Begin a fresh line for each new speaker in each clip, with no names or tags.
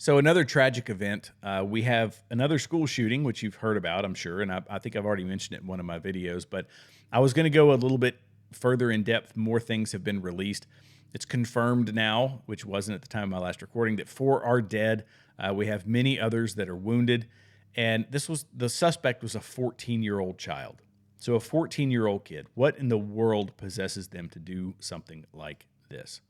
So another tragic event. We have another school shooting, which you've heard about, I'm sure, and I think I've already mentioned it in one of my videos. But I was going to go a little bit further in depth. More things have been released. It's confirmed now, which wasn't at the time of my last recording, that 4 are dead. We have many others that are wounded, and the suspect was a 14-year-old child. So a 14-year-old kid. What in the world possesses them to do something like this?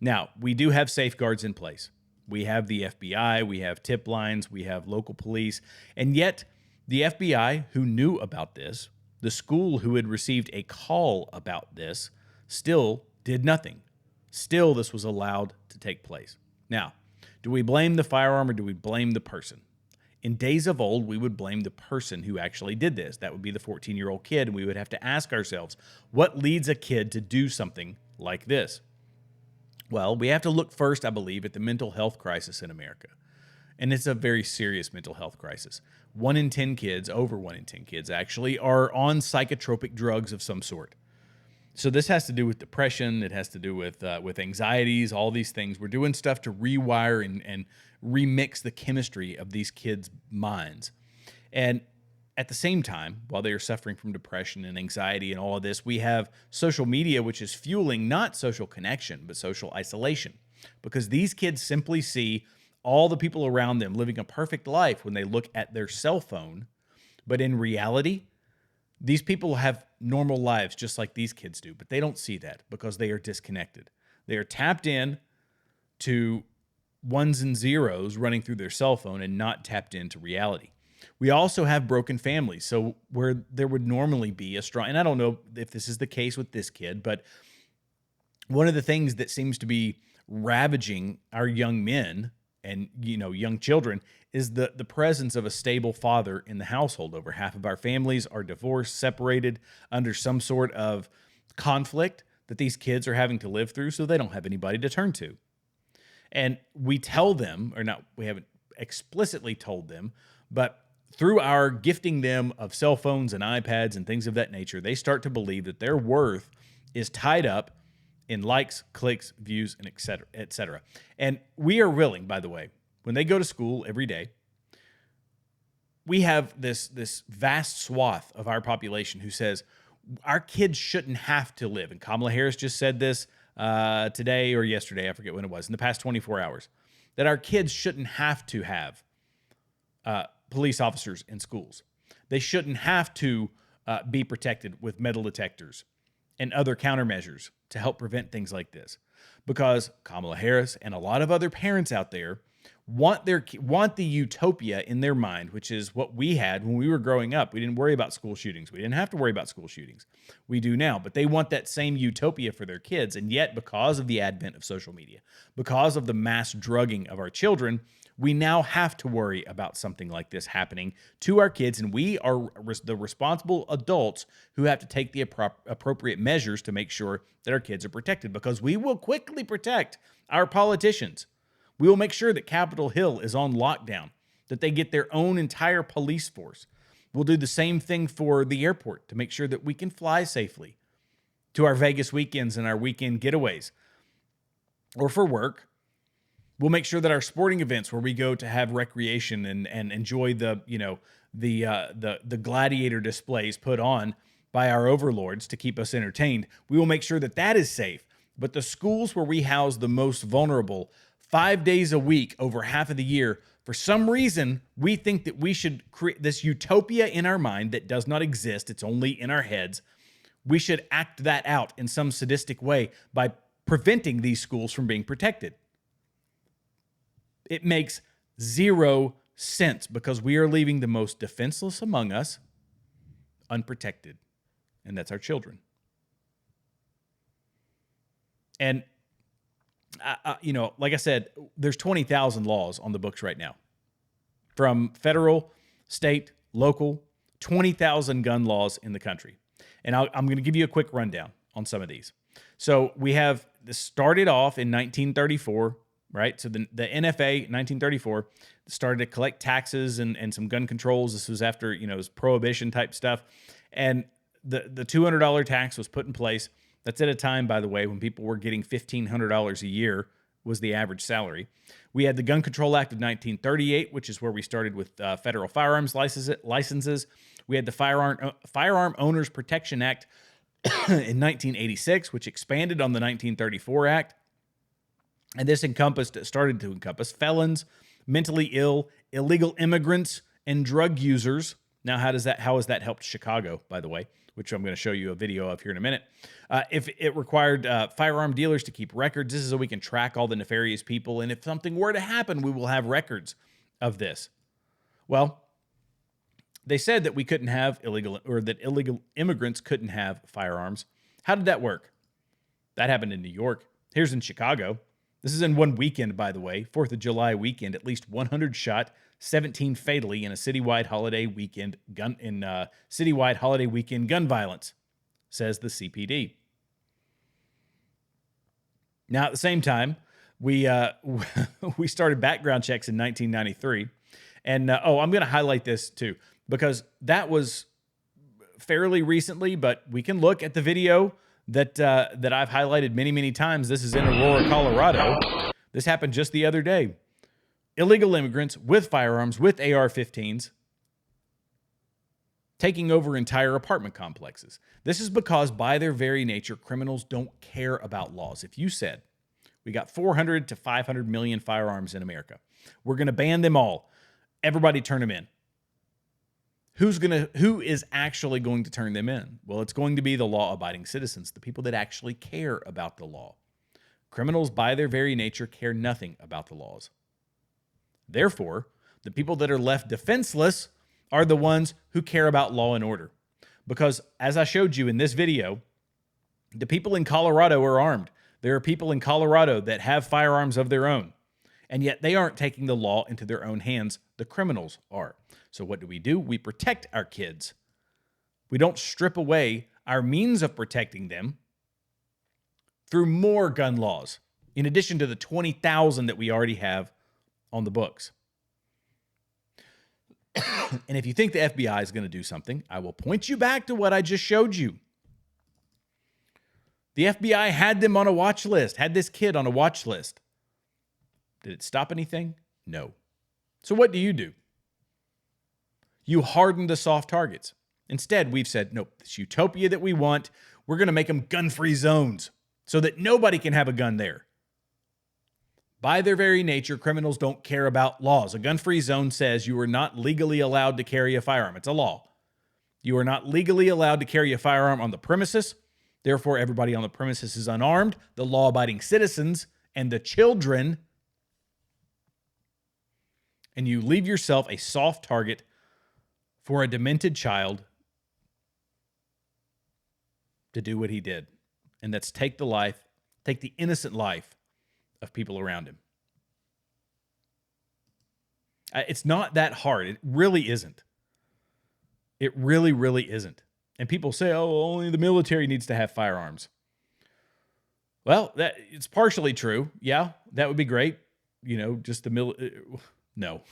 Now, we do have safeguards in place. We have the FBI, we have tip lines, we have local police, and yet the FBI, who knew about this, the school who had received a call about this, still did nothing. Still, this was allowed to take place. Now, do we blame the firearm or do we blame the person? In days of old, we would blame the person who actually did this. That would be the 14-year-old kid, and we would have to ask ourselves, what leads a kid to do something like this? Well, we have to look first, I believe, at the mental health crisis in America. And it's a very serious mental health crisis. 1 in 10 kids, over 1 in 10 kids actually, are on psychotropic drugs of some sort. So this has to do with depression. It has to do with anxieties, all these things. We're doing stuff to rewire and remix the chemistry of these kids' minds. And at the same time, while they are suffering from depression and anxiety and all of this, we have social media, which is fueling not social connection, but social isolation. Because these kids simply see all the people around them living a perfect life when they look at their cell phone. But in reality, these people have normal lives just like these kids do, but they don't see that because they are disconnected. They are tapped in to ones and zeros running through their cell phone and not tapped into reality. We also have broken families. So where there would normally be a strong, and I don't know if this is the case with this kid, but one of the things that seems to be ravaging our young men and, young children is the presence of a stable father in the household. Over half of our families are divorced, separated, under some sort of conflict that these kids are having to live through, so they don't have anybody to turn to. And we tell them, or not, we haven't explicitly told them, but through our gifting them of cell phones and iPads and things of that nature, they start to believe that their worth is tied up in likes, clicks, views, and et cetera, et cetera. And we are willing, by the way, when they go to school every day, we have this vast swath of our population who says our kids shouldn't have to live. And Kamala Harris just said this today or yesterday, I forget when it was, in the past 24 hours, that our kids shouldn't have to have police officers in schools. They shouldn't have to be protected with metal detectors and other countermeasures to help prevent things like this. Because Kamala Harris and a lot of other parents out there want the utopia in their mind, which is what we had when we were growing up. We didn't worry about school shootings. We didn't have to worry about school shootings. We do now, but they want that same utopia for their kids. And yet, because of the advent of social media, because of the mass drugging of our children, we now have to worry about something like this happening to our kids, and we are the responsible adults who have to take the appropriate measures to make sure that our kids are protected, because we will quickly protect our politicians. We will make sure that Capitol Hill is on lockdown, that they get their own entire police force. We'll do the same thing for the airport to make sure that we can fly safely to our Vegas weekends and our weekend getaways, or for work. We'll make sure that our sporting events where we go to have recreation and enjoy the gladiator displays put on by our overlords to keep us entertained, we will make sure that that is safe. But the schools where we house the most vulnerable 5 days a week over half of the year, for some reason, we think that we should create this utopia in our mind that does not exist. It's only in our heads. We should act that out in some sadistic way by preventing these schools from being protected. It makes zero sense because we are leaving the most defenseless among us unprotected, and that's our children. And, like I said, there's 20,000 laws on the books right now, from federal, state, local, 20,000 gun laws in the country. And I'm going to give you a quick rundown on some of these. So we have this started off in 1934. Right. So the NFA, 1934, started to collect taxes and some gun controls. This was after, it was prohibition type stuff. And the $200 tax was put in place. That's at a time, by the way, when people were getting $1,500 a year was the average salary. We had the Gun Control Act of 1938, which is where we started with federal firearms licenses. We had the Firearm Owners Protection Act in 1986, which expanded on the 1934 Act. And this started to encompass felons, mentally ill, illegal immigrants, and drug users. Now, how has that helped Chicago, by the way, which I'm going to show you a video of here in a minute. If it required firearm dealers to keep records, this is so we can track all the nefarious people. And if something were to happen, we will have records of this. Well, they said that we couldn't have that illegal immigrants couldn't have firearms. How did that work? That happened in New York. Here's in Chicago. This is in one weekend, by the way, 4th of July weekend. At least 100 shot, 17 fatally in a citywide holiday weekend gun violence, says the CPD. Now, at the same time, we started background checks in 1993, and I'm going to highlight this too because that was fairly recently. But we can look at the video that I've highlighted many times. This is in Aurora, Colorado. This happened just the other day. Illegal immigrants with firearms, with AR-15s, taking over entire apartment complexes. This is because, by their very nature, criminals don't care about laws. If you said, we got 400 to 500 million firearms in America, we're going to ban them all, everybody turn them in. Who is actually going to turn them in? Well, it's going to be the law-abiding citizens, the people that actually care about the law. Criminals, by their very nature, care nothing about the laws. Therefore, the people that are left defenseless are the ones who care about law and order. Because, as I showed you in this video, the people in Colorado are armed. There are people in Colorado that have firearms of their own, and yet they aren't taking the law into their own hands. The criminals are. So what do? We protect our kids. We don't strip away our means of protecting them through more gun laws, in addition to the 20,000 that we already have on the books. And if you think the FBI is going to do something, I will point you back to what I just showed you. The FBI had them on a watch list, had this kid on a watch list. Did it stop anything? No. So what do? You harden the soft targets. Instead, we've said, nope, this utopia that we want, we're going to make them gun-free zones so that nobody can have a gun there. By their very nature, criminals don't care about laws. A gun-free zone says you are not legally allowed to carry a firearm. It's a law. You are not legally allowed to carry a firearm on the premises. Therefore, everybody on the premises is unarmed, the law-abiding citizens and the children. And you leave yourself a soft target for a demented child to do what he did. And that's take the innocent life of people around him. It's not that hard. It really isn't. It really isn't. And people say, oh, only the military needs to have firearms. Well, it's partially true. Yeah, that would be great. Just the no.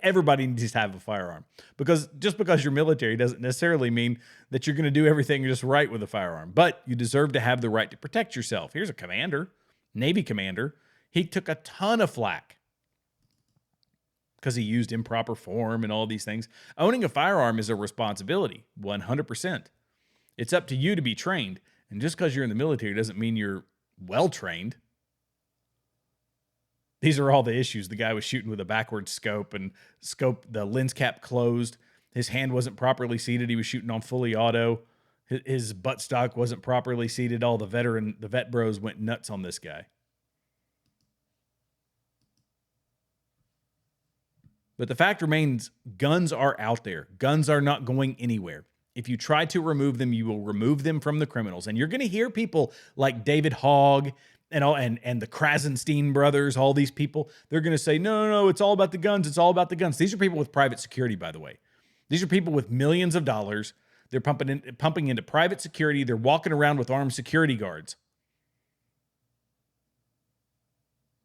Everybody needs to have a firearm. Because just because you're military doesn't necessarily mean that you're going to do everything just right with a firearm. But you deserve to have the right to protect yourself. Here's a commander, Navy commander. He took a ton of flack because he used improper form and all these things. Owning a firearm is a responsibility, 100%. It's up to you to be trained. And just because you're in the military doesn't mean you're well-trained. These are all the issues. The guy was shooting with a backwards scope, and the lens cap closed. His hand wasn't properly seated. He was shooting on fully auto. His buttstock wasn't properly seated. All the vet bros went nuts on this guy. But the fact remains, guns are out there. Guns are not going anywhere. If you try to remove them, you will remove them from the criminals. And you're going to hear people like David Hogg and the Krasenstein brothers, all these people, they're going to say, no, it's all about the guns. It's all about the guns. These are people with private security, by the way. These are people with millions of dollars. They're pumping into private security. They're walking around with armed security guards.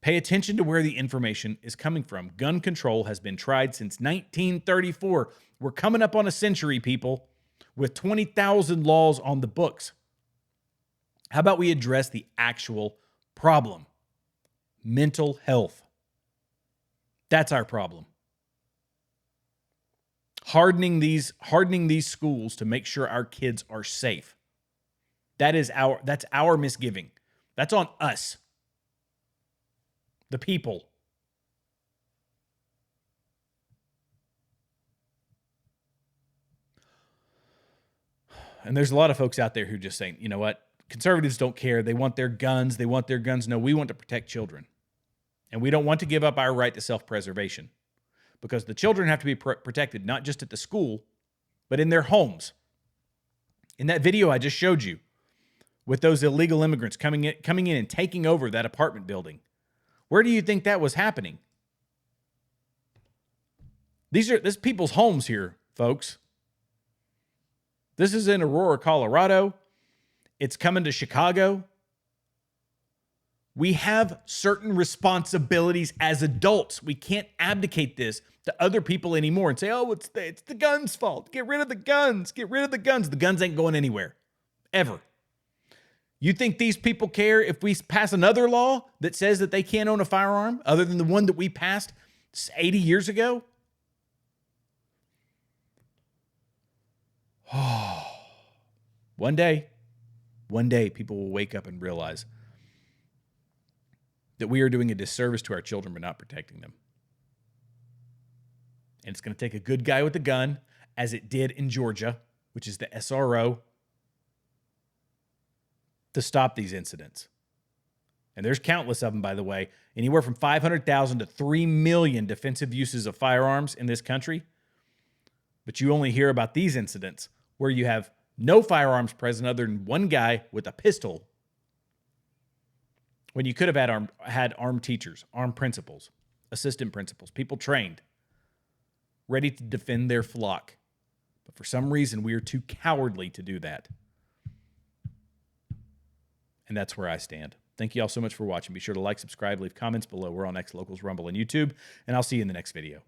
Pay attention to where the information is coming from. Gun control has been tried since 1934. We're coming up on a century, people, with 20,000 laws on the books. How about we address the actual problem? mental health. That's our problem. Hardening these schools to make sure our kids are safe. That's our misgiving. That's on us. The people. And there's a lot of folks out there who just saying, you know what? Conservatives don't care. They want their guns. No, we want to protect children. And we don't want to give up our right to self-preservation, because the children have to be protected, not just at the school, but in their homes. In that video I just showed you, with those illegal immigrants coming in and taking over that apartment building, where do you think that was happening? This people's homes here, folks. This is in Aurora, Colorado. It's coming to Chicago. We have certain responsibilities as adults. We can't abdicate this to other people anymore and say, oh, it's the guns' fault. Get rid of the guns. Get rid of the guns. The guns ain't going anywhere. Ever. You think these people care if we pass another law that says that they can't own a firearm other than the one that we passed 80 years ago? One day, people will wake up and realize that we are doing a disservice to our children by not protecting them. And it's going to take a good guy with a gun, as it did in Georgia, which is the SRO, to stop these incidents. And there's countless of them, by the way. Anywhere from 500,000 to 3 million defensive uses of firearms in this country. But you only hear about these incidents where you have no firearms present other than one guy with a pistol, when you could have had armed teachers, armed principals, assistant principals, people trained, ready to defend their flock. But for some reason, we are too cowardly to do that. And that's where I stand. Thank you all so much for watching. Be sure to like, subscribe, leave comments below. We're on X Locals, Rumble, and YouTube. And I'll see you in the next video.